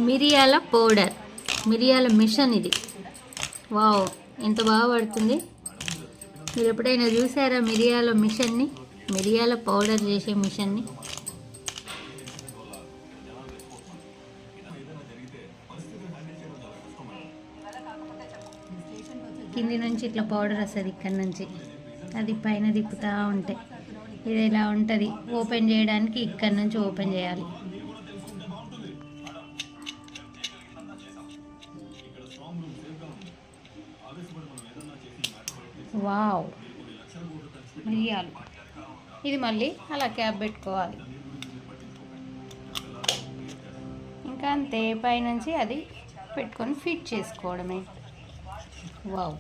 మిరియాల పౌడర్, మిరియాల మిషన్ ఇది. వావ్, ఎంత బాగా పడుతుంది. మీరు ఎప్పుడైనా చూసారా మిరియాల మిషన్ని, మిరియాల పౌడర్ చేసే మిషన్ని? కింది నుంచి ఇట్లా పౌడర్ వస్తుంది, ఇక్కడ నుంచి అది పైన తిప్పుతూ ఉంటే ఇది ఇలా ఉంటుంది. ఓపెన్ చేయడానికి ఇక్కడ నుంచి ఓపెన్ చేయాలి. వావ్, మిరియాలు. ఇది మళ్ళీ అలా క్యాప్ పెట్టుకోవాలి. ఇంకా అంతే, పైనుంచి అది పెట్టుకొని ఫిట్ చేసుకోవడమే. వావ్.